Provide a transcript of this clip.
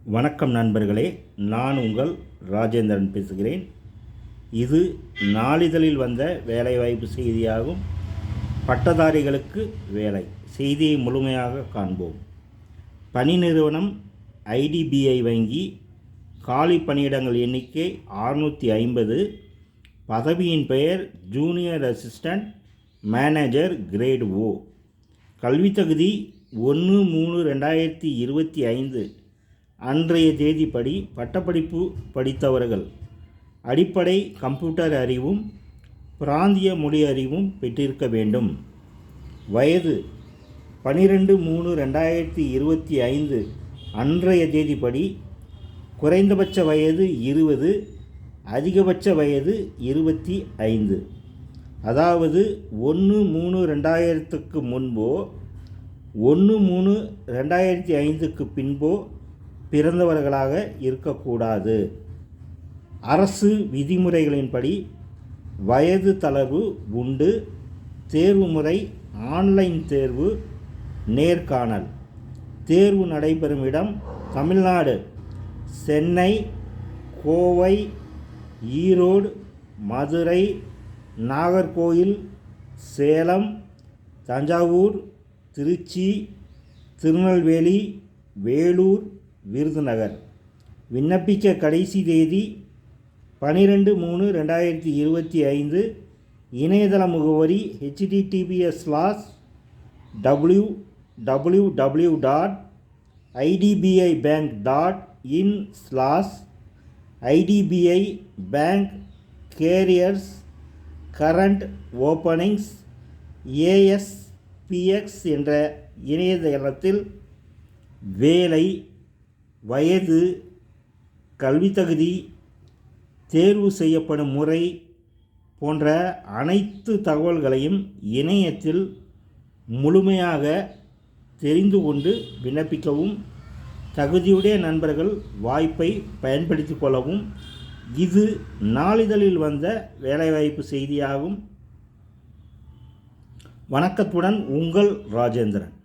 வணக்கம் நண்பர்களே, நான் உங்கள் ராஜேந்திரன் பேசுகிறேன். இது நாளிதழில் வந்த வேலைவாய்ப்பு செய்தியாகும். பட்டதாரிகளுக்கு வேலை செய்தியை முழுமையாக காண்போம். பணி நிறுவனம் ஐடிபிஐ வங்கி. காலி பணியிடங்கள் எண்ணிக்கை 650. பதவியின் பெயர் ஜூனியர் அசிஸ்டண்ட் மேனேஜர் கிரேட் ஓ. கல்வி தகுதி 1/3/2025 அன்றைய தேதிப்படி பட்டப்படிப்பு படித்தவர்கள் அடிப்படை கம்ப்யூட்டர் அறிவும் பிராந்திய மொழி அறிவும் பெற்றிருக்க வேண்டும். வயது 12/3/2025 அன்றைய தேதிப்படி குறைந்தபட்ச வயது 20, அதிகபட்ச வயது 25. அதாவது 1/3/2000க்கு முன்போ 1/3/2005க்கு பின்போ பிறந்தவர்களாக இருக்கக்கூடாது. அரசு விதிமுறைகளின்படி வயது தளர்வு உண்டு. தேர்வு முறை ஆன்லைன் தேர்வு, நேர்காணல். தேர்வு நடைபெறும் இடம் தமிழ்நாடு சென்னை, கோவை, ஈரோடு, மதுரை, நாகர்கோயில், சேலம், தஞ்சாவூர், திருச்சி, திருநெல்வேலி, வேலூர், விருதுநகர். விண்ணப்பிக்க கடைசி தேதி 12/3/2025. இணையதள முகவரி https://www.idbibank.in/idbibank current openings ASPX என்ற இணையதளத்தில் வேலை, வயது, கல்வி தகுதி, தேர்வு செய்யப்படும் முறை போன்ற அனைத்து தகவல்களையும் இணையத்தில் முழுமையாக தெரிந்து கொண்டு விண்ணப்பிக்கவும். தகுதியுடைய நண்பர்கள் வாய்ப்பை பயன்படுத்தி கொள்ளவும். இது நாளிதழில் வந்த வேலைவாய்ப்பு செய்தியாகும். வணக்கத்துடன் உங்கள் ராஜேந்திரன்.